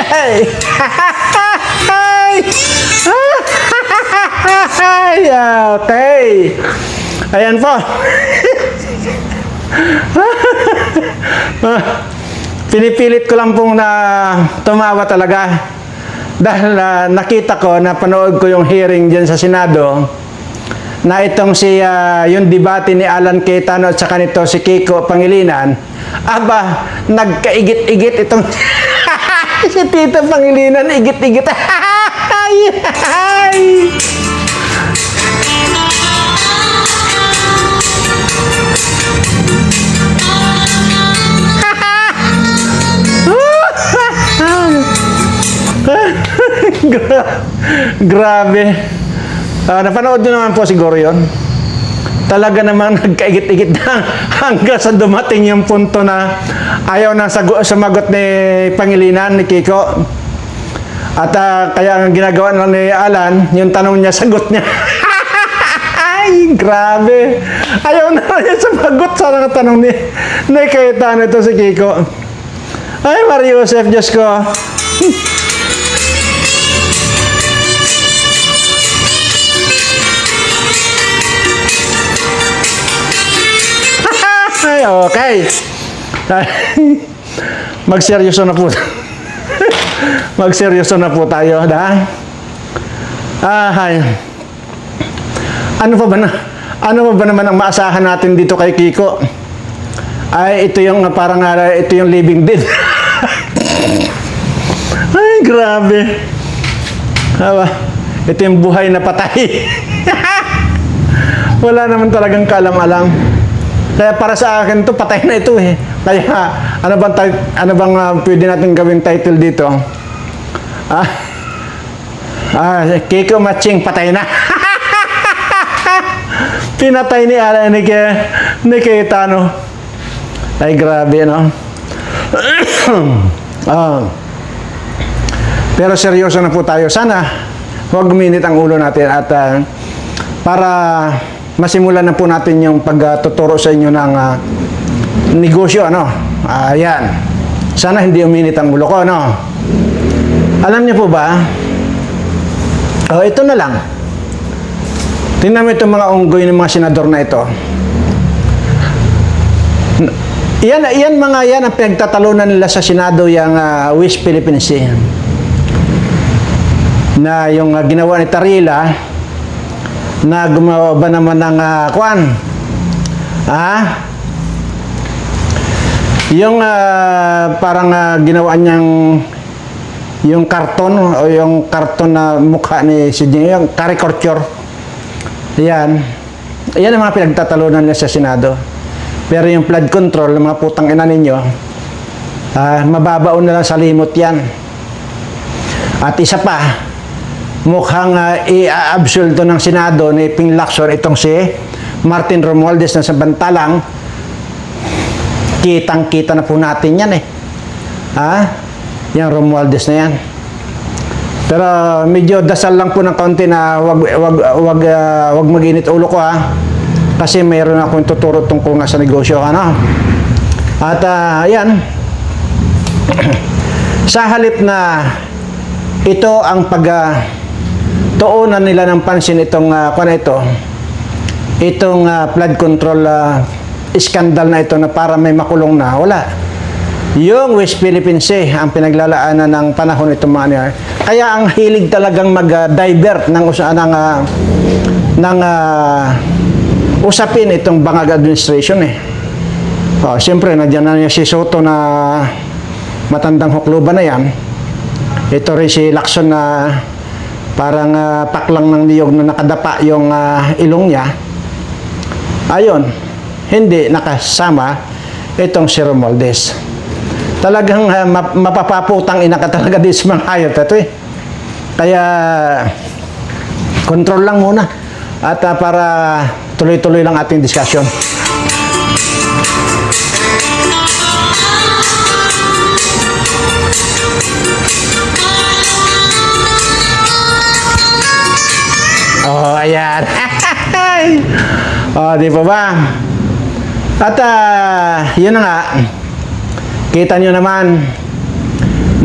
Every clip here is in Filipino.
Okay. Ayan po. Pinipilit ko lang pong na tumawa talaga. Dahil nakita ko, napanood ko yung hearing dyan sa Senado na itong yung debate ni Alan Cayetano at saka nito si Kiko Pangilinan, aba, nagkaigit-igit itong si Tito Pangilinan, igit-igit. Grabe. Napanood nyo naman po siguro yun. Talaga namang nagkaigit-igit na hanggang sa dumating yung punto na ayaw na sumagot ni Pangilinan, ni Kiko. At kaya ang ginagawa na ni Alan, yung tanong niya, sagot niya. Ay, grabe. Ayaw na niya sumagot sa tanong ni Cayetano ito si Kiko. Ay, Mario Joseph, Diyos ko. Ay, okay. Magseryoso na po. Magseryoso na po tayo, da? Ay. Ano pa ba naman ang maasahan natin dito kay Kiko? Ay, ito yung parang ito yung living dead. Ay, grabe. Ito yung buhay na patay. Wala naman talagang kalam-alam. Kaya para sa akin to patay na ito eh. Kaya ano bang pwede natin gawing title dito? Kiko Matching patay na. Pinatay ni Alan ni Cayetano. Ay, grabe, no? Pero seryoso na po tayo. Sana huwag guminit ang ulo natin at para masimulan na po natin yung pagtuturo sa inyo ng negosyo, ano? Ayan. Sana hindi uminit ang ulo ko, no? Alam niyo po ba? Ito na lang. Tingnan mo itong mga unggoy ng mga senador na ito. Yan mga yan ang pinagtatalunan nila sa Senado, yung West Philippine Sea. Na yung ginawa ni Tarila, na gumawa ba naman ng yung parang ginawa niyang yung karton o yung karton na mukha ni si yung caricature. Yan ang mga pinagtatalunan niya sa Senado. Pero yung flood control, ng mga putang ina ninyo, mababaon na lang sa limot yan. At isa pa, mukhang i-absolto ng Senado ni Ping Lacson itong si Martin Romualdez na samantalang kitang-kita na po natin yan eh. Yung Romualdez na yan. Pero medyo dasal lang po ng kaunti na wag mag-init ulo ko kasi mayroon akong tuturo tungkol nga sa negosyo, ano? At yan. Sa halip na ito ang tuunan nila ng pansin itong flood control scandal na ito na para may makulong na, wala. Yung West Philippine Sea ang pinaglalaanan ng panahon itong mga niya. Kaya ang hilig talagang mag-divert ng usapin itong Bangag administration eh. Siyempre, nandiyan na niya si Soto na matandang hukluban na yan. Ito rin si Lacson na parang paklang ng niyog na nakadapa yung ilong niya. Ayun, hindi nakasama itong si Romualdez. Talagang mapapaputang ina ka talaga din sa mga hayop ito eh. Kaya control lang muna at para tuloy-tuloy lang ating discussion. Ayan. Di ba ba? At yun na nga. Kita nyo naman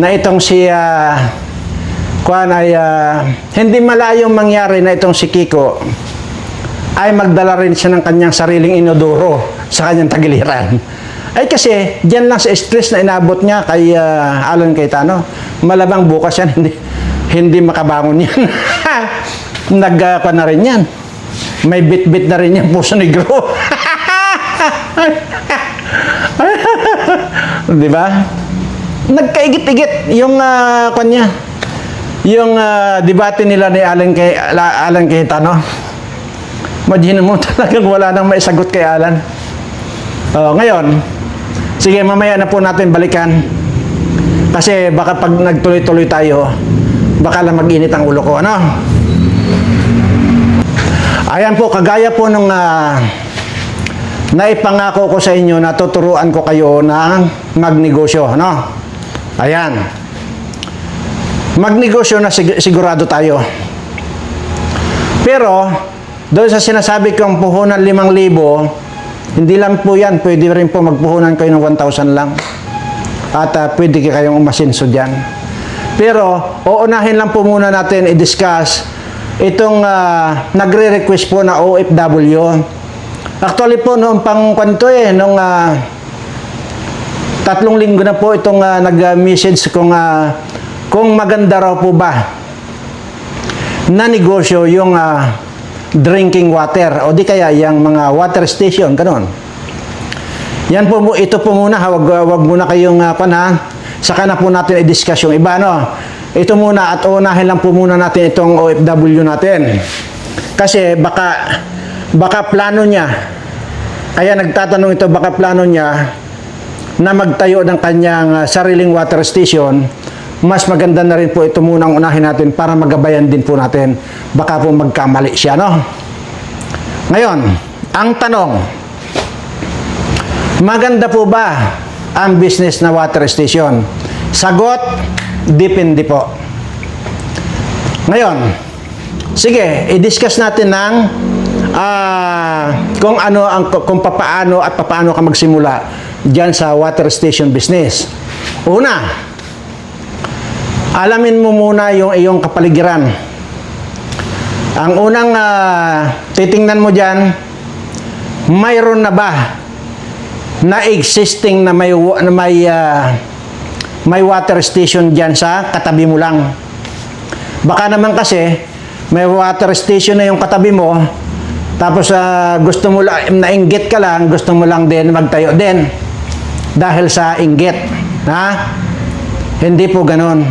na itong si Kuan ay hindi malayong mangyari na itong si Kiko ay magdala rin siya ng kanyang sariling inodoro sa kanyang tagiliran. Ay kasi diyan lang sa stress na inabot niya kay Alan Cayetano, malabang bukas yan hindi makabangon yan. Nagkuan na rin yan. May bit-bit na rin yan puso negro. Di ba? Nagkaigit-igit yung kuan niya. Yung debate nila ni Alan Cayetano. Imagine mo talagang wala nang maisagot kay Alan. Ngayon, sige mamaya na po natin balikan. Kasi baka pag nagtuloy-tuloy tayo, baka lang mag-init ang ulo ko. Ano? Ayan po, kagaya po nung naipangako ko sa inyo na tuturuan ko kayo ng magnegosyo. Ano? Ayan. Magnegosyo na sigurado tayo. Pero, doon sa sinasabi kong puhunan 5,000, hindi lang po yan. Pwede rin po magpuhunan kayo ng 1,000 lang. At pwede kayong umasinso dyan. Pero, uunahin lang po muna natin i-discuss itong nagre-request po na OFW. Actually po, noong pang kwento noong 3 linggo na po itong nag-message kung maganda raw po ba na negosyo yung drinking water o di kaya yung mga water station, kanon. Yan po, ito po muna, wag muna kayong saka na po natin i-discuss yung iba, no? Ito muna at unahin lang po muna natin itong OFW natin. Kasi baka plano niya, kaya nagtatanong ito, baka plano niya na magtayo ng kanyang sariling water station. Mas maganda na rin po ito muna ang unahin natin para magabayan din po natin. Baka po magkamali siya, no? Ngayon, ang tanong, maganda po ba ang business na water station? Sagot, depende po. Ngayon, sige, i-discuss natin ng kung papaano at papaano ka magsimula diyan sa water station business. Una, alamin mo muna yung iyong kapaligiran. Ang unang titingnan mo diyan, mayroon na ba na existing na may water station diyan sa katabi mo lang? Baka naman kasi may water station na yung katabi mo, tapos gusto mo lang, nainggit ka lang, gusto mo lang din magtayo din dahil sa inggit. Ha? Hindi po ganon.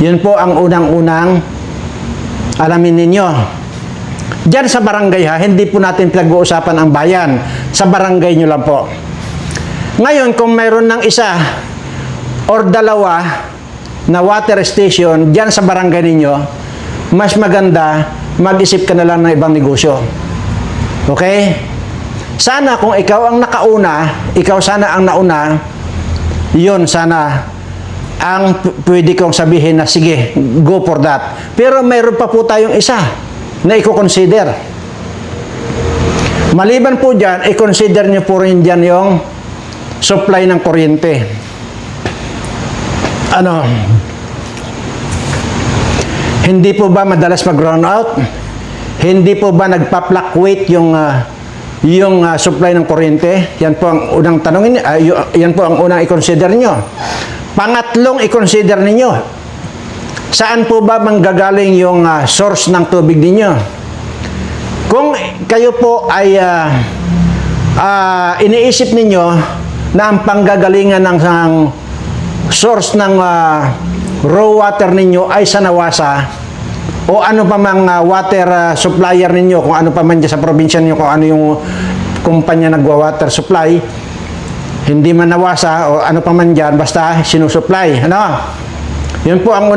Yun po ang unang-unang alamin ninyo. Diyan sa barangay ha, hindi po natin pinag-uusapan ang bayan. Sa barangay nyo lang po. Ngayon, kung mayroon ng isa or dalawa na water station diyan sa barangay ninyo, mas maganda mag-isip ka na lang ng ibang negosyo. Okay? Sana kung ikaw ang nakauna, ikaw sana ang nauna, yun sana ang pwede kong sabihin na sige, go for that. Pero mayroon pa po tayong isa na i-consider. Maliban po dyan, i-consider nyo po rin dyan yung supply ng kuryente. Hindi po ba madalas mag-run out? Hindi po ba nagpa-fluctuate yung supply ng kuryente? Yan po ang unang tanongin, yan po ang unang i-consider nyo. Pangatlong i-consider ninyo, saan po ba manggagaling yung source ng tubig ninyo? Kung kayo po ay iniisip ninyo na ang panggagalingan ng source ng raw water ninyo ay sa Nawasa o ano pa mang water supplier ninyo, kung ano pa man dyan sa probinsya ninyo, kung ano yung kumpanya nagwa-water supply, hindi man Nawasa o ano pa man dyan, basta sinusupply. Ano? Yan po ang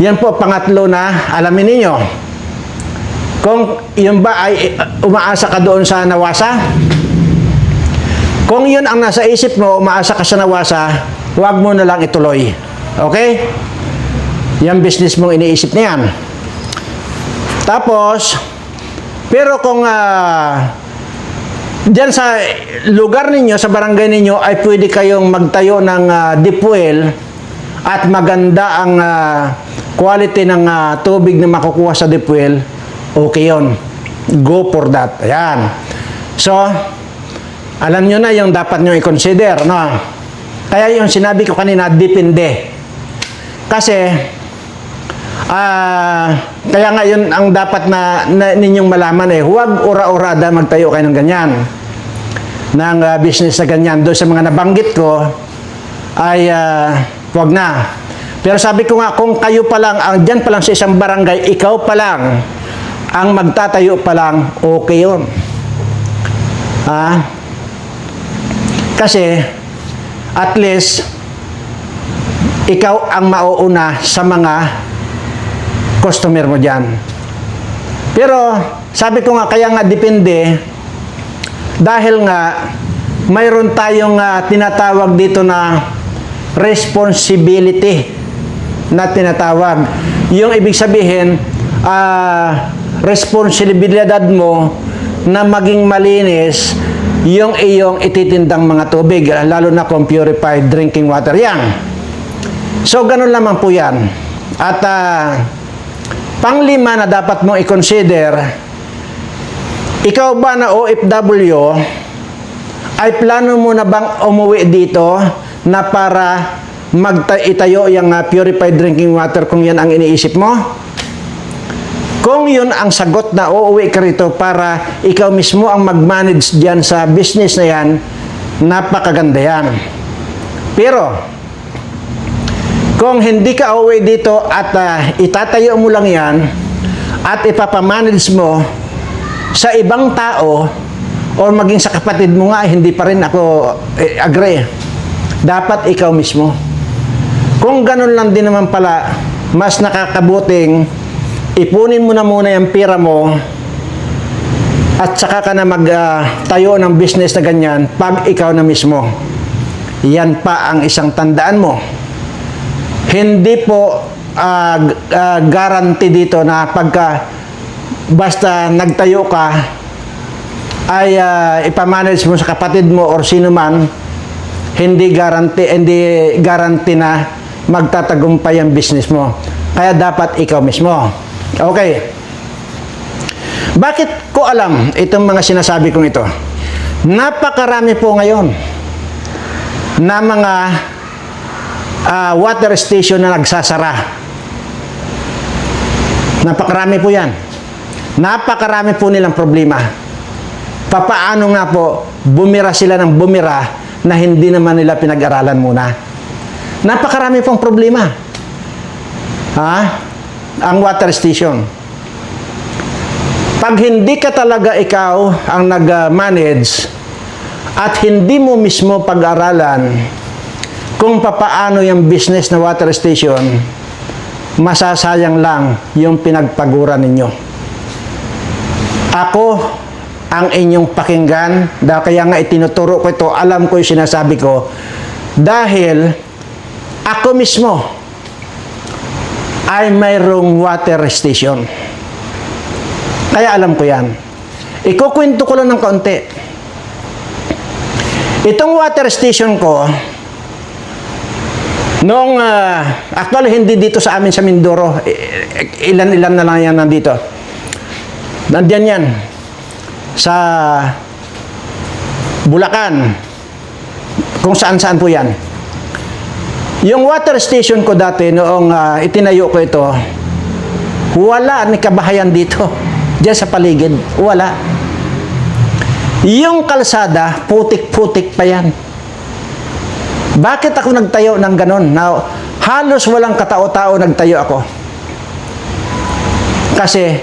yan po pangatlo na alamin ninyo. Kung yun ba ay umaasa ka doon sa Nawasa, kung yun ang nasa isip mo, umaasa ka sa Nawasa, huwag mo na lang ituloy. Okay? Yung business mong iniisip na yan. Tapos, pero kung Diyan sa lugar ninyo, sa barangay ninyo, ay pwede kayong magtayo ng deep well at maganda ang quality ng tubig na makukuha sa deep well, okay yun. Go for that. Ayan. So, alam nyo na yung dapat nyo i-consider, no? Kaya yung sinabi ko kanina, depende. Kasi, kaya nga yun ang dapat na ninyong malaman huwag ura-urada magtayo kayo ng ganyan. Ng business na ganyan. Doon sa mga nabanggit ko, ay huwag na. Pero sabi ko nga, kung kayo pa lang, dyan pa lang sa isang barangay, ikaw pa lang, ang magtatayo pa lang, okay yun. Kasi, at least, ikaw ang mauuna sa mga customer mo dyan. Pero, sabi ko nga, kaya nga depende, dahil nga, mayroon tayong tinatawag dito na responsibility na tinatawag. Yung ibig sabihin, responsibilidad mo na maging malinis yung iyong ititindang mga tubig, lalo na kung purified drinking water yan. So, ganun lamang po yan. At panglima na dapat mong i-consider, ikaw ba na OFW, ay plano mo na bang umuwi dito na para itayo yung purified drinking water kung yan ang iniisip mo? Kung yun ang sagot na uuwi ka rito para ikaw mismo ang mag-manage dyan sa business na yan, napakaganda yan. Pero, kung hindi ka uuwi dito at itatayo mo lang yan at ipapamanage mo sa ibang tao o maging sa kapatid mo nga, hindi pa rin ako agree. Dapat ikaw mismo. Kung ganun lang din naman pala, mas nakakabuting ipunin mo na muna yung pera mo at saka ka na magtayo ng business na ganyan pag ikaw na mismo. Yan pa ang isang tandaan mo. Hindi po guarantee dito na pagka basta nagtayo ka ay ipamanage mo sa kapatid mo or sino man, hindi guarantee na magtatagumpay ang business mo. Kaya dapat ikaw mismo. Okay. Bakit ko alam itong mga sinasabi kong ito? Napakarami po ngayon na mga water station na nagsasara. Napakarami po yan. Napakarami po nilang problema. Papaano nga po bumira sila ng bumira na hindi naman nila pinag-aralan muna. Napakarami pong problema. Ang water station. Pag hindi ka talaga ikaw ang nag-manage at hindi mo mismo pag-aralan kung papaano yung business na water station, masasayang lang yung pinagpaguran ninyo. Ako ang inyong pakinggan, kaya nga itinuturo ko ito, alam ko yung sinasabi ko, dahil ako mismo ay mayroong water station. Kaya alam ko yan. Ikukwento ko lang ng kaunti. Itong water station ko, noong, actually hindi dito sa amin sa Mindoro, ilan-ilan na lang yan nandito. Nandiyan yan. Sa Bulacan. Kung saan-saan po yan. Yung water station ko dati, noong itinayo ko ito, wala ni kabahayan dito. Diyan sa paligid. Wala. Yung kalsada, putik-putik pa yan. Bakit ako nagtayo ng ganon? Now, halos walang katao-tao nagtayo ako. Kasi,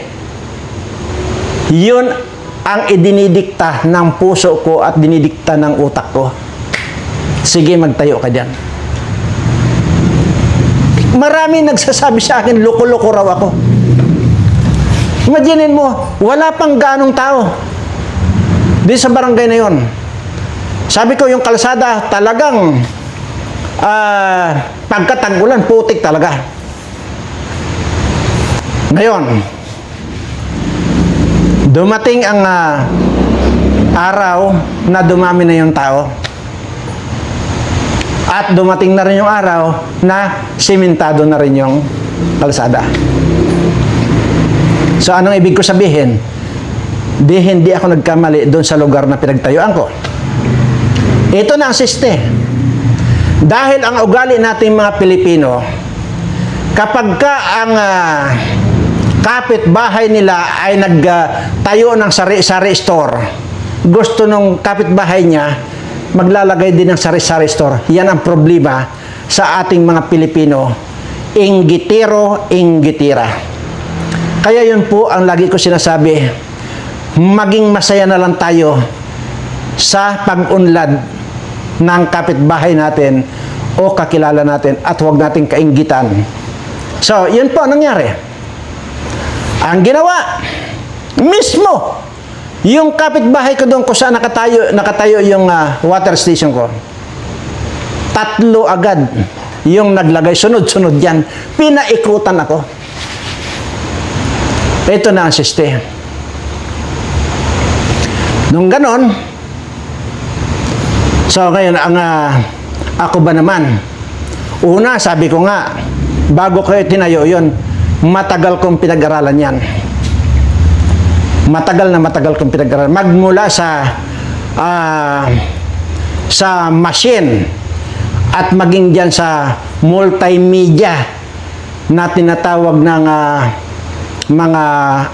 yun ang idinidikta ng puso ko at dinidikta ng utak ko. Sige, magtayo ka dyan. Marami nagsasabi sa akin, loko-loko raw ako. Imaginin mo, wala pang ganong tao di sa barangay na yon. Sabi ko, yung kalsada talagang pagkatag-ulan, putik talaga. Ngayon, dumating ang araw na dumami na yung tao. At dumating na rin yung araw na simentado na rin yung kalsada. So, anong ibig ko sabihin? Hindi ako nagkamali doon sa lugar na pinagtayuan ko. Ito na ang siste. Dahil ang ugali nating mga Pilipino, kapag ka ang kapitbahay nila ay nagtayo ng sari-sari store, gusto nung kapitbahay niya maglalagay din ng sari-sari store. Yan ang problema sa ating mga Pilipino. Inggitiro, inggitira. Kaya yun po ang lagi ko sinasabi, maging masaya na lang tayo sa pag-unlad ng kapitbahay natin o kakilala natin at huwag nating kainggitan. So, yun po ang nangyari. Ang ginawa, mismo, yung kapitbahay ko doon kung saan nakatayo yung water station ko, 3 agad yung naglagay, sunod-sunod yan. Pinaikutan ako. Ito na ang siste. Nung ganon, so ngayon, ako ba naman? Una, sabi ko nga, bago ko tinayo yun, matagal kong pinag-aralan yan. Matagal kong pinag-aralan. Magmula sa machine at maging dyan sa multimedia na tinatawag ng mga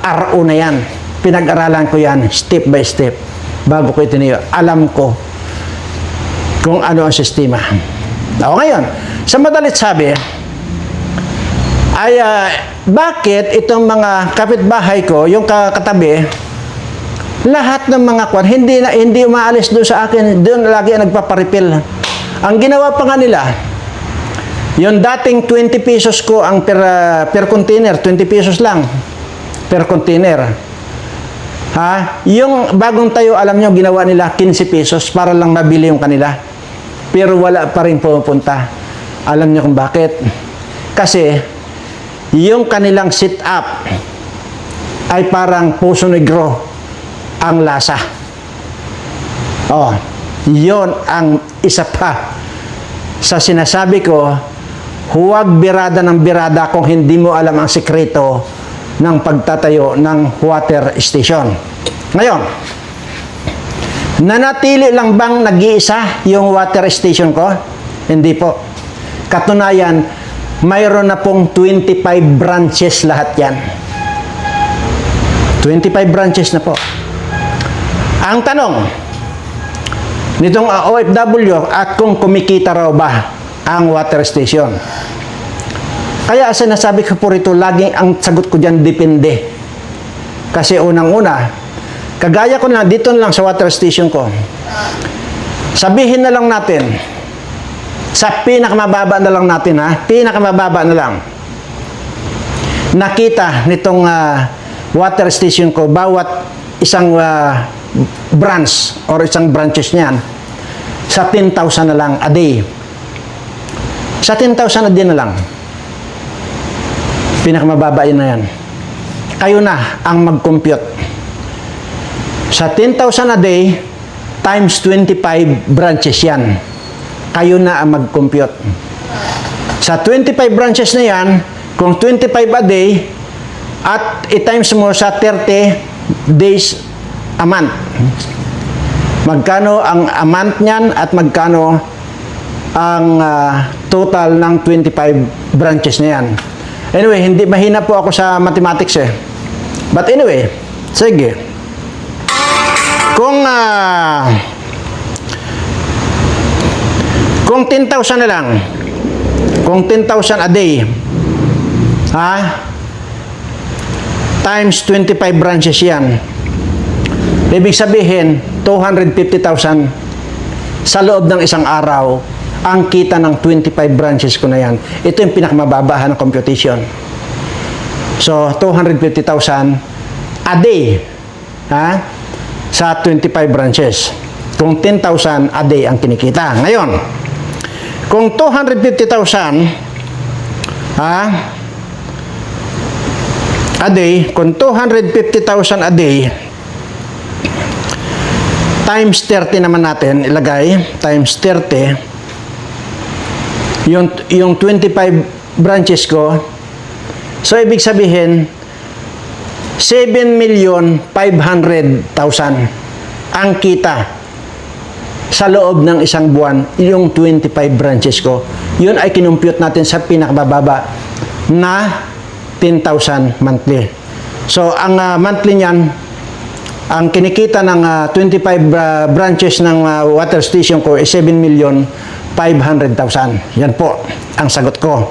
RO na yan. Pinag-aralan ko yan step by step bago ko itinayo. Alam ko kung ano ang sistema. O ngayon, sa madalit sabi, ay bakit itong mga kapitbahay ko, yung katabi, lahat ng mga kwan, hindi umaalis doon sa akin, doon lagi nagpaparipil. Ang ginawa pa nga nila, yung dating 20 pesos ko ang per container, 20 pesos lang per container. Yung bagong tayo, alam nyo, ginawa nila 15 pesos para lang mabili yung kanila. Pero wala pa rin pumupunta. Alam nyo kung bakit? Kasi, yung kanilang sit-up ay parang puso negro ang lasa. Yon ang isa pa sa sinasabi ko, huwag birada ng birada kung hindi mo alam ang sikreto ng pagtatayo ng water station. Ngayon, nanatili lang bang nag-iisa yung water station ko? Hindi po. Katunayan, mayroon na pong 25 branches lahat yan. 25 branches na po. Ang tanong, nitong OFW at kung kumikita raw ba ang water station. Kaya sinasabi ko po rito, laging ang sagot ko dyan, depende. Kasi unang-una, kagaya ko na dito lang sa water station ko, sabihin na lang natin, sa pinakamababa na lang natin, pinakamababa na lang, nakita nitong water station ko, bawat isang branch or isang branches niyan, sa 10,000 na lang a day. Sa 10,000 a day na lang. Pinakamababa yun na yan. Kayo na ang mag-compute. Sa 10,000 a day, times 25 branches yan. Kayo na ang mag-compute. Sa 25 branches na yan, kung 25 a day, at i-times mo sa 30 days a month. Magkano ang a month niyan at magkano ang total ng 25 branches na yan. Anyway, hindi mahina po ako sa mathematics But anyway, sige. Kung 10,000 na lang, kung 10,000 a day, times 25 branches yan, ibig sabihin, 250,000 sa loob ng isang araw ang kita ng 25 branches ko na yan. Ito yung pinakamababa ng computation. So, 250,000 a day sa 25 branches. Kung 10,000 a day ang kinikita. Ngayon, kung 250,000 a day, kung 250,000 a day times 30 naman natin, ilagay, times 30, yung 25 branches ko, so ibig sabihin, 7,500,000 ang kita sa loob ng isang buwan, yung 25 branches ko. Yun ay kinumpute natin sa pinakababa na 10,000 monthly. So, ang monthly niyan, ang kinikita ng 25 branches ng water station ko is 7,500,000. Yan po ang sagot ko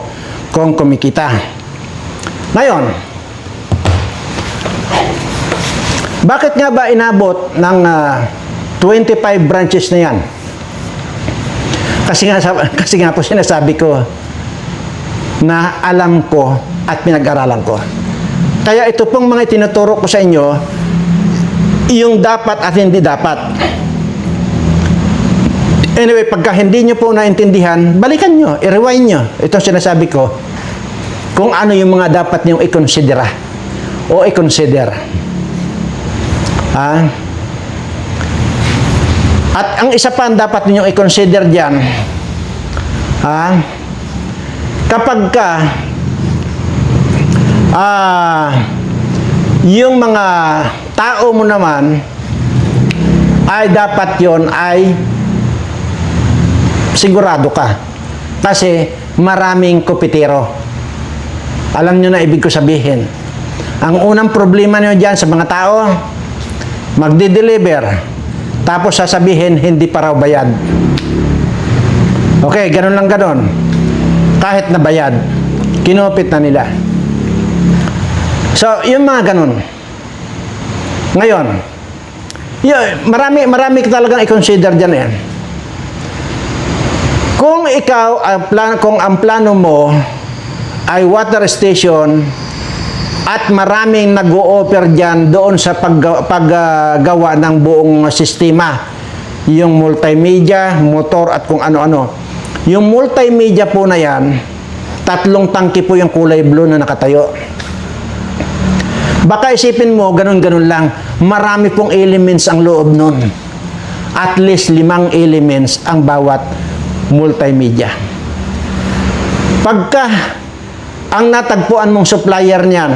kung kumikita. Ngayon, bakit nga ba inabot ng 25 branches na yan? Kasi nga po sinasabi ko na alam ko at pinag-aralan ko. Kaya ito pong mga itinuturo ko sa inyo, yung dapat at hindi dapat. Anyway, pagka hindi nyo po naintindihan, balikan nyo, i-rewind nyo. Ito sinasabi ko, kung ano yung mga dapat nyo i-considera o i-consider. At ang isa pa ang dapat ninyong i-consider dyan, kapag ka yung mga tao mo naman ay dapat yon ay sigurado ka. Kasi maraming kopitero. Alam nyo na ibig ko sabihin. Ang unang problema nyo dyan sa mga tao, magdi-deliver, tapos sasabihin, hindi pa raw bayad. Okay, ganun lang ganun. Kahit na bayad, kinupit na nila. So, yung mga ganun. Ngayon, marami ka talagang i-consider dyan eh. Kung ikaw, kung ang plano mo ay water station at maraming nag-o-offer dyan doon sa paggawa ng buong sistema, yung multimedia, motor at kung ano-ano. Yung multimedia po na yan, 3 tangke po yung kulay blue na nakatayo. Baka isipin mo, ganun-ganun lang, marami pong elements ang loob nun. At least 5 elements ang bawat multimedia. Pagka ang natagpuan mong supplier niyan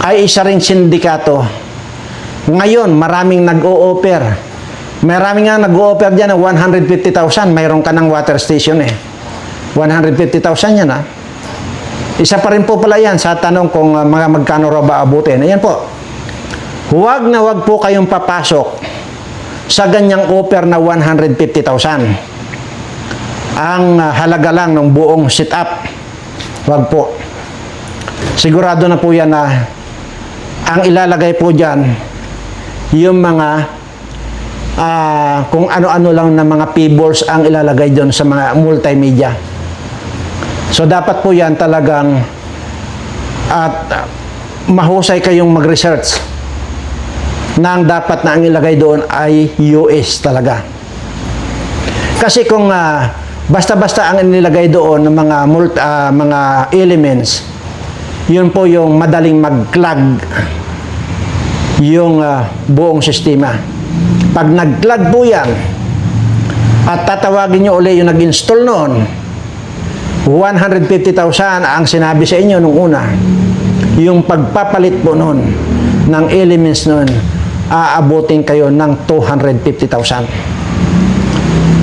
ay isa ring sindikato, ngayon maraming nag-o-offer. Maraming nga nag-o-offer dyan ng 150,000. Mayroon ka ng water station eh. 150,000 yan ah. Isa pa rin po pala yan sa tanong kung magkano raw ba abutin. Ayan po. Huwag na huwag po kayong papasok sa ganyang offer na 150,000. Ang halaga lang ng buong sit-up. Huwag po. Sigurado na po yan na ang ilalagay po dyan yung mga kung ano-ano lang na mga pebbles ang ilalagay doon sa mga multimedia. So dapat po yan talagang mahusay kayong mag-research na ang dapat na ang ilagay doon ay US talaga. Kasi kung basta-basta ang inilagay doon ng mga elements, yun po yung madaling mag-clog yung buong sistema. Pag nag-clog po yan at tatawagin nyo ulit yung nag-install noon, 150,000 ang sinabi sa inyo nung una. Yung pagpapalit po noon ng elements noon, aabutin kayo ng 250,000.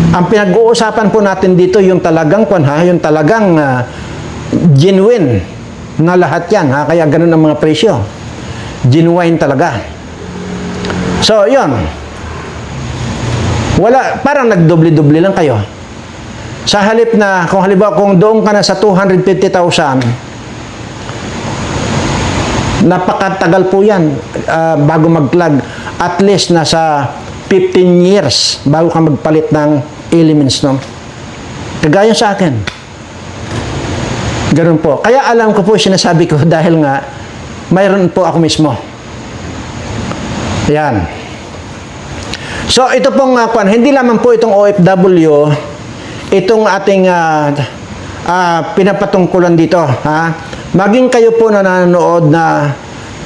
Ang pinag-uusapan po natin dito yung talagang yung talagang genuine na lahat yan, kaya ganun ang mga presyo. Genuine talaga. So, yun. Parang nagdoble-doble lang kayo. Sa halip na, kung halimbawa, kung doon ka na sa 250,000, napakatagal po yan bago mag-plug. At least nasa 15 years bago ka magpalit ng elements, no? Kagaya sa akin. Ganun po. Kaya alam ko po sinasabi ko dahil nga mayroon po ako mismo. Yan. So, ito pong hindi lamang po itong OFW, itong ating pinapatungkulan dito. Maging kayo po na nanonood na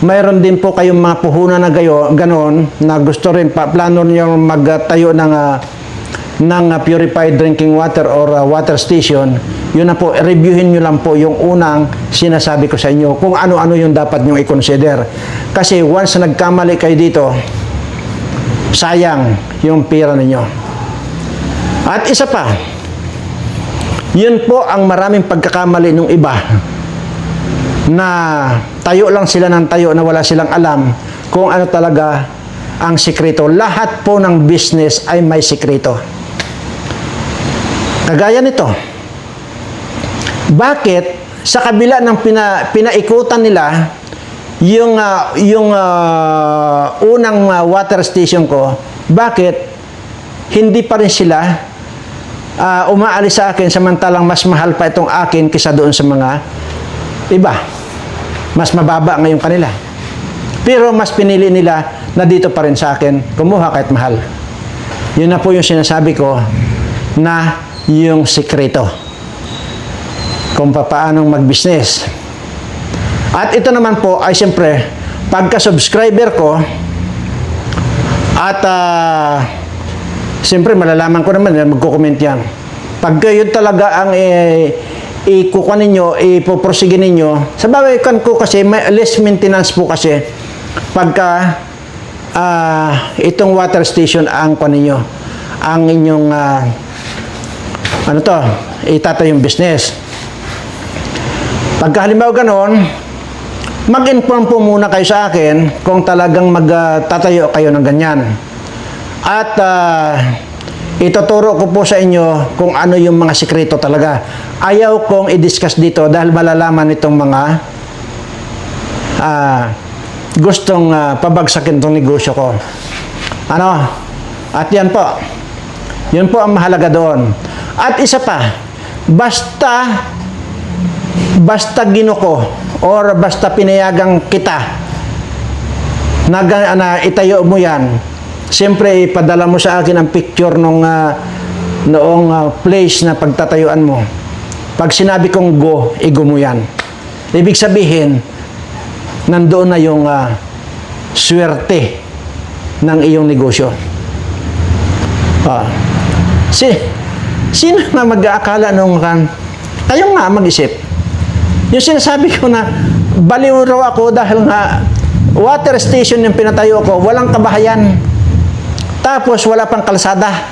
mayroon din po kayong mga puhunan na ganon na gusto rin plano niyo magtayo ng purified drinking water or water station, yun na po, reviewin nyo lang po yung unang sinasabi ko sa inyo kung ano-ano yung dapat nyo i-consider. Kasi once na nagkamali kayo dito, sayang yung pera ninyo. At isa pa, yun po ang maraming pagkakamali ng iba na tayo lang sila ng tayo na wala silang alam kung ano talaga ang sikreto. Lahat po ng business ay may sikreto. Kagaya nito, bakit sa kabila ng pinaikutan nila yung unang water station ko, bakit hindi pa rin sila umaalis sa akin samantalang mas mahal pa itong akin kaysa doon sa mga iba. Mas mababa ngayon kanila. Pero mas pinili nila na dito pa rin sa akin, kumuha kahit mahal. Yun na po yung sinasabi ko na yung sikreto kung paanong mag-business. At ito naman po ay siyempre pagka-subscriber ko at siyempre malalaman ko naman magko-comment yan. Pagka yun talaga ang ikukuha ninyo, ipoprosige ninyo, sa bagay kan ko kasi may less maintenance po kasi pagka itong water station ang kuha ninyo, ang inyong itatayo yung business. Pagka halimbawa ganon, mag-inform po muna kayo sa akin kung talagang magtatayo kayo ng ganyan. At ituturo ko po sa inyo kung ano yung mga sikreto talaga. Ayaw kong i-discuss dito dahil malalaman itong mga gustong pabagsakin itong negosyo ko. At yan po. Yun po ang mahalaga doon. At isa pa, basta ginuko or basta pinayagang kita na itayo mo yan, siyempre ipadala mo sa akin ang picture noong place na pagtatayuan mo. Pag sinabi kong go, igo mo yan. Ibig sabihin, nandoon na yung swerte ng iyong negosyo. Sino na mag-aakala nung kayo nga mag-isip. Yung sinasabi ko na baliw raw ako dahil nga water station yung pinatayo ko, walang kabahayan. Tapos wala pang kalsada.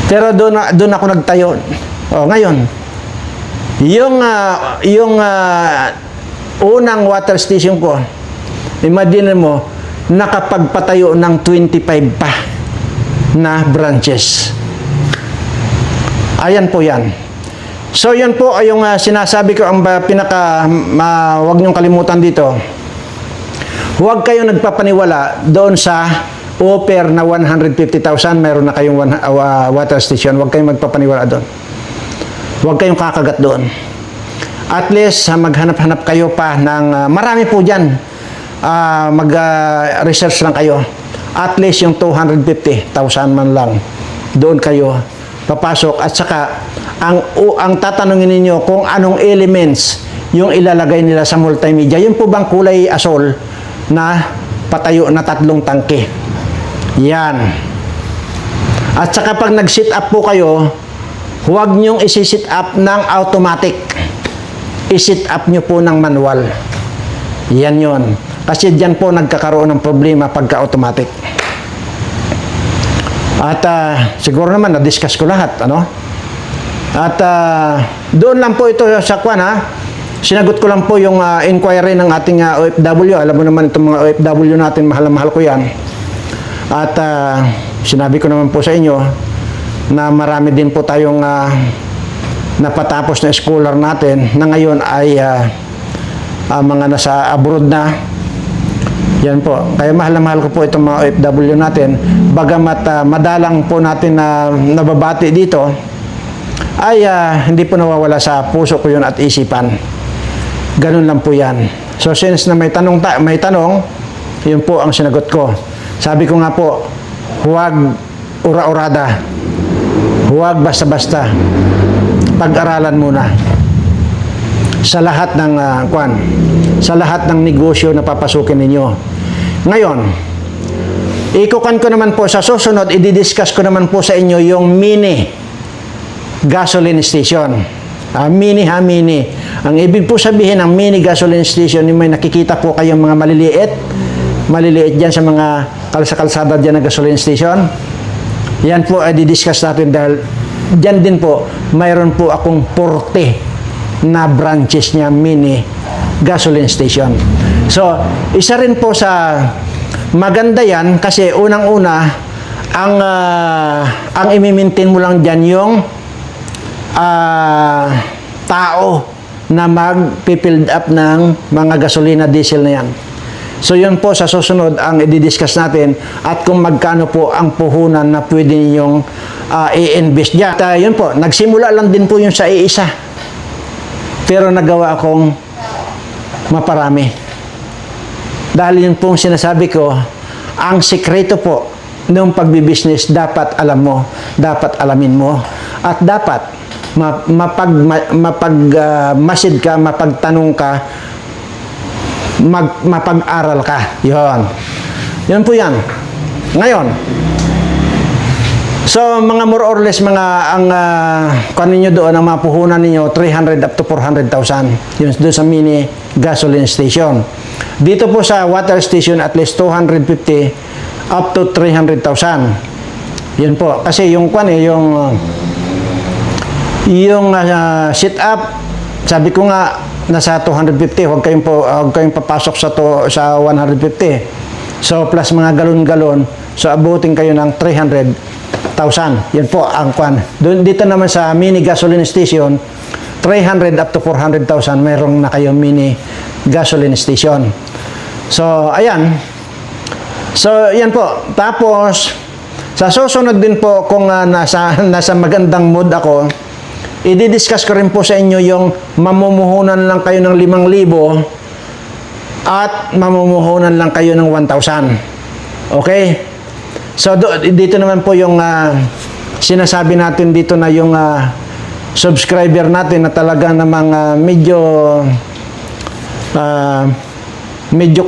Pero doon ako nagtayo. Ngayon, yung unang water station ko, imagine mo, nakapagpatayo ng 25 pa na branches. Ayan po yan. So, yan po ay yung sinasabi ko ang wag niyong kalimutan dito. Huwag kayong nagpapaniwala doon sa offer na 150,000, mayroon na kayong water station. Huwag kayong magpapaniwala doon. Huwag kayong kakagat doon. At least, maghanap-hanap kayo pa ng marami po dyan. Mag-research lang kayo. At least yung 250,000 man lang. Doon kayo papasok at saka ang tatanungin ninyo kung anong elements yung ilalagay nila sa multimedia. Yun po bang kulay asol na patayo na 3 tangke? Yan. At saka pag nag-sit up po kayo, huwag nyong isi-sit up ng automatic. I-sit up nyo po ng manual. Yan yun. Kasi dyan po nagkakaroon ng problema pagka-automatic. At siguro naman na-discuss ko lahat, At doon lang po ito sa sinagot ko lang po yung inquiry ng ating OFW. Alam mo naman itong mga OFW natin, mahal na mahal ko yan. At sinabi ko naman po sa inyo na marami din po tayong napatapos na scholar natin na ngayon ay mga nasa abroad na. Yan po. Kaya mahal na mahal ko po itong mga OFW natin. Bagamat madalang po natin na nababati dito, ay hindi po nawawala sa puso ko yun at isipan. Ganun lang po yan. So since na may tanong, yun po ang sinagot ko. Sabi ko nga po, huwag ura-urada. Huwag basta-basta. Pag-aralan muna. Sa lahat ng sa lahat ng negosyo na papasukin ninyo. Ngayon, ikukan ko naman po sa susunod, i-discuss ko naman po sa inyo yung mini gasoline station. Mini. Ang ibig po sabihin ng mini gasoline station, yung may nakikita po kayong mga maliliit dyan sa mga kalsada dyan na gasoline station. Yan po ay di-discuss natin dahil dyan din po, mayroon po akong 40 na branches niya mini gasoline station. So, isa rin po sa maganda yan kasi unang-una, ang i-maintain mo lang dyan yung tao na mag-fill up ng mga gasolina, diesel na yan. So yun po sa susunod ang i-discuss natin at kung magkano po ang puhunan na pwede ninyong i-invest dyan. At yun po, nagsimula lang din po yung sa iisa. Pero nagawa akong maparami. Dahil yun pong sinasabi ko, ang sikreto po ng pagbibusiness dapat alam mo, dapat alamin mo, at dapat mapagmasid ka, mapagtanong ka, mapag-aral ka. Yun po yan. Ngayon, so mga more or less ang kung ninyo doon, ang mga puhunan ninyo 300 up to 400,000 yun doon sa mini gasoline station. Dito po sa water station at least 250 up to 300,000. Yun po kasi yung sit up, sabi ko nga nasa 250, huwag kayong papasok sa 150. So plus mga galon-galon, so abutin kayo ng 300,000. Yan po ang kwan. Dito naman sa mini gasoline station, 300 up to 400,000 mayroong na kayong mini gasoline station. So ayan. So yan po. Tapos sa susunod din po kung nasa magandang mood ako, i-discuss ko rin po sa inyo yung mamumuhunan lang kayo ng 5,000 at mamumuhunan lang kayo ng 1,000. Okay? So, dito naman po yung sinasabi natin dito na yung subscriber natin na talaga namang medyo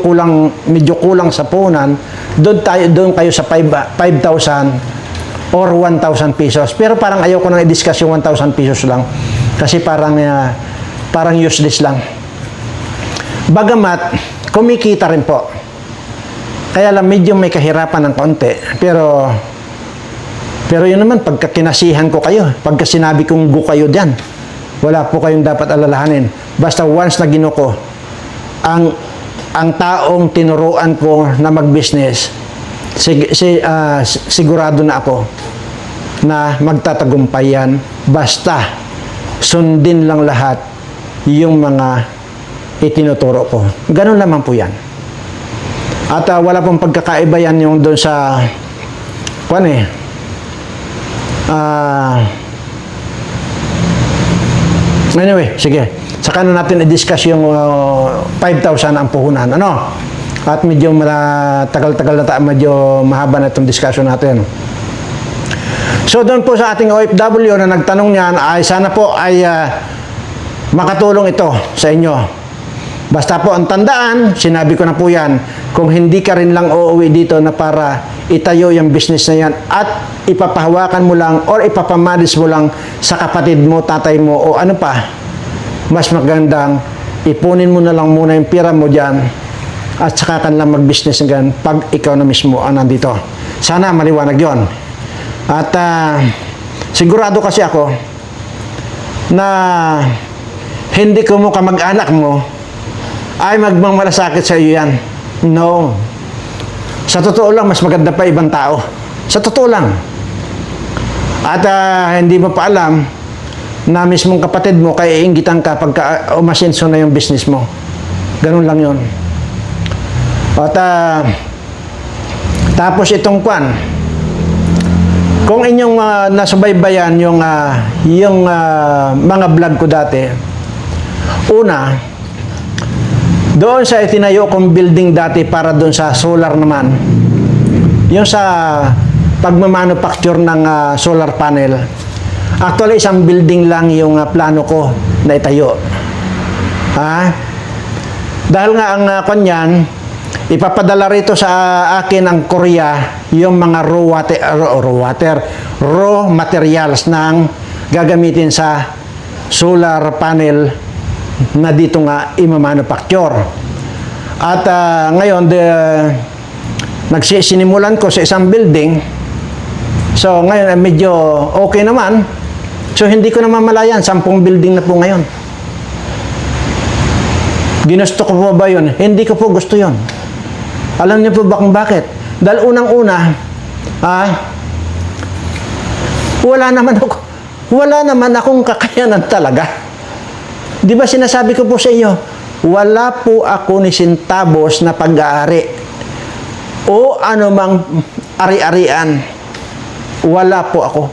kulang sa puhunan. Doon kayo sa 5,000 or 1,000 pesos. Pero parang ayaw ko nang i-discuss yung 1,000 pesos lang. Kasi parang useless lang. Bagamat, kumikita rin po. Kaya lang medyo may kahirapan ng konti. Pero yun naman, pagka kinasihan ko kayo, pagka sinabi kong go kayo dyan, wala po kayong dapat alalahanin. Basta once na ginuko, ang taong tinuruan ko na mag-business, sigurado na ako na magtatagumpay yan basta sundin lang lahat yung mga itinuturo ko. Ganun naman po yan. At wala pong pagkakaiba yan yung doon sa anyway, sige. Saka na natin i-discuss yung 5,000 ang puhunan. Ano? At medyo tagal-tagal na medyo mahaba na itong discussion natin. So doon po sa ating OFW na nagtanong niyan, ay sana po ay makatulong ito sa inyo. Basta po ang tandaan, sinabi ko na po yan, kung hindi ka rin lang uuwi dito na para itayo yung business na yan at ipapahawakan mo lang or ipapamadis mo lang sa kapatid mo, tatay mo o ano pa, mas magandang ipunin mo na lang muna yung pira mo dyan at saka ka lang mag-business ng pag ikaw na mismo ang nandito. Sana maliwanag yon. At sigurado kasi ako na hindi ko mo kamag-anak mo ay magmamalasakit sa iyo yan. No. Sa totoo lang, mas maganda pa ibang tao. Sa totoo lang. At hindi mo pa alam na mismong kapatid mo kaya iinggitan ka pagka umasenso na yung business mo. Ganun lang yon. At tapos itong kung inyong nasubaybayan yung mga vlog ko dati, una, doon sa itinayo kong building dati para doon sa solar naman, yung sa pagmamanufacture ng solar panel, actually isang building lang yung plano ko na itayo. Dahil nga ang kanyan, ipapadala rito sa akin ang Korea yung mga raw materials ng gagamitin sa solar panel na dito nga imamanufacture. At ngayon, nagsisinimulan ko sa isang building. So ngayon, medyo okay naman. So hindi ko naman malayan, 10 building na po ngayon. Ginusto ko po ba yun? Hindi ko po gusto yun. Alam niyo po ba kung bakit? Dahil unang-una, wala naman akong kakayanan talaga. Di ba sinasabi ko po sa inyo, wala po ako ni sintabos na pag-aari o anumang ari-arian. Wala po ako.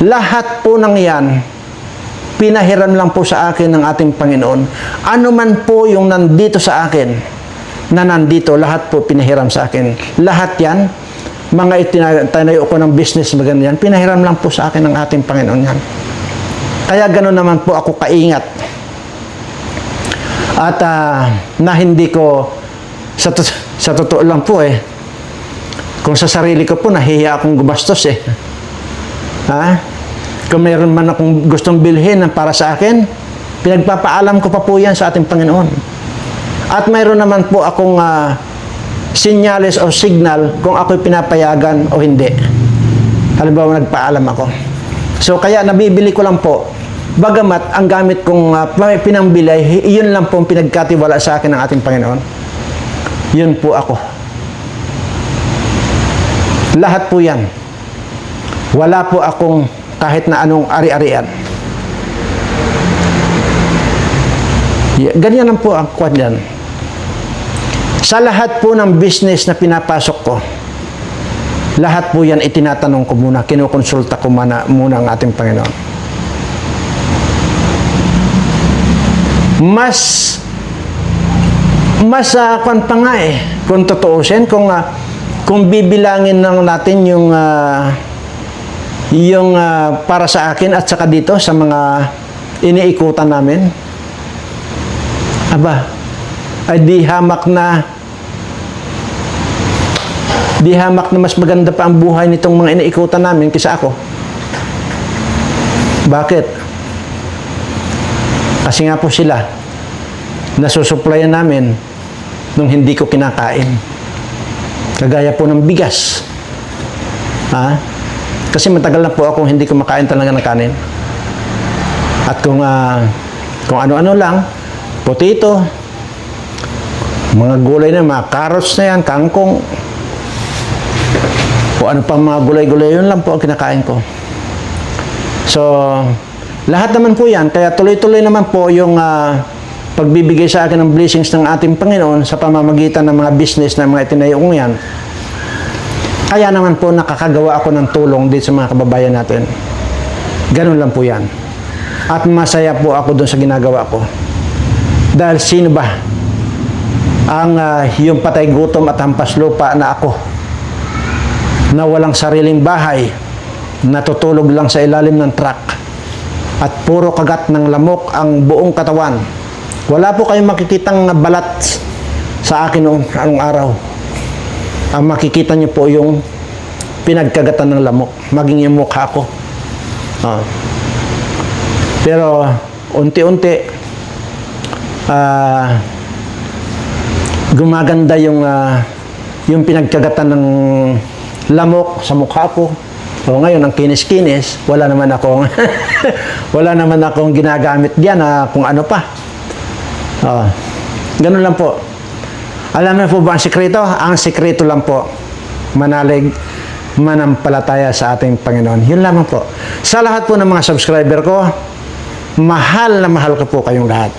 Lahat po ng yan, pinahiram lang po sa akin ng ating Panginoon. Ano man po yung nandito sa akin, na nandito, lahat po pinahiram sa akin. Lahat yan, mga itinayo ko ng business na ganyan, pinahiram lang po sa akin ng ating Panginoon yan. Kaya gano'n naman po ako kaingat. At na hindi ko, sa totoo lang po kung sa sarili ko po, nahihiya akong gumastos Kung mayroon man akong gustong bilhin para sa akin, pinagpapaalam ko pa po yan sa ating Panginoon. At mayroon naman po akong sinyales o signal kung ako'y pinapayagan o hindi. Halimbawa, nagpaalam ako. So, kaya nabibili ko lang po. Bagamat ang gamit kong pinambili, yun lang po ang pinagkatiwala sa akin ng ating Panginoon. Yun po ako. Lahat po yan. Wala po akong kahit na anong ari-arian. Ganyan lang po ang kwan yan. Sa lahat po ng business na pinapasok ko, lahat po yan itinatanong ko muna, kinukonsulta ko muna ang ating Panginoon. Mas kwan pa nga kung tutuusin, kung bibilangin lang natin yung para sa akin at saka dito sa mga iniikutan namin, ay di hamak na mas maganda pa ang buhay nitong mga iniikutan namin kaysa ako. Bakit? Kasi nga po sila nasusuplayan namin nung hindi ko kinakain. Kagaya po ng bigas. Kasi matagal na po akong hindi kumakain talaga ng kanin. At kung ano-ano lang, potato, mga gulay na, mga carrots na yan, kangkong, o ano pang mga gulay-gulay, yun lang po ang kinakain ko. So, lahat naman po yan, kaya tuloy-tuloy naman po yung pagbibigay sa akin ng blessings ng ating Panginoon sa pamamagitan ng mga business na mga itinayo kong yan. Kaya naman po nakakagawa ako ng tulong dito sa mga kababayan natin. Ganun lang po yan. At masaya po ako doon sa ginagawa ko. Dahil sino ba ang yung patay gutom at hampas lupa na ako, na walang sariling bahay, natutulog lang sa ilalim ng truck, at puro kagat ng lamok ang buong katawan. Wala po kayong makikitang balat sa akin noong anong araw. Ang makikita niyo po yung pinagkagatan ng lamok, maging yung mukha ko. Pero unti-unti gumaganda yung pinagkagatan ng lamok sa mukha ko. So ngayon ang kinis-kinis, wala naman akong ginagamit diyan kung ano pa. Ganun lang po. Alam niyo po ba ang sikreto? Ang sikreto lang po, manalig, manampalataya sa ating Panginoon. Yun lamang po. Sa lahat po ng mga subscriber ko, mahal na mahal ko po kayong lahat.